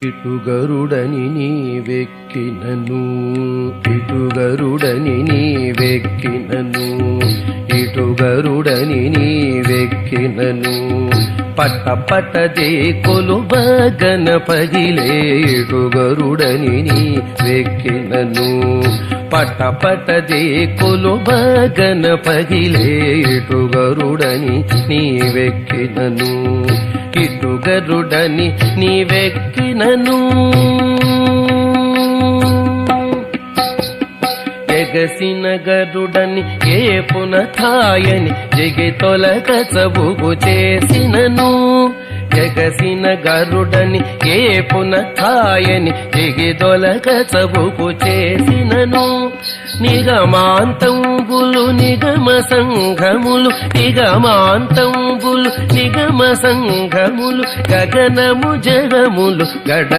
ఇటుగరుడని నీవెక్కినను ఇటుగరుడని నీవెక్కినను ఇటుగరుడని నీవెక్కినను పట్ట పట్టదే కొలువ గణపదిలే ఇటుగరుడని నీవెక్కినను పట్ట పట్టదే కొలువ గణపదిలే ఇటుగరుడని నీవెక్కినను ఇటుగరుడని నీవెక్కినను ఎగసిన గరుడని ఏపున థాయని జగి తొలగ చబుగు చేసినను ఎగసిన గరుడని ఏపున థాయని జగి తొలగ చబుగు చేసినను నిగమాంతంబులు నిగమ సంఘములు నిగమాంతంబులు నిగమ సంఘములు గగనము జగములు గడ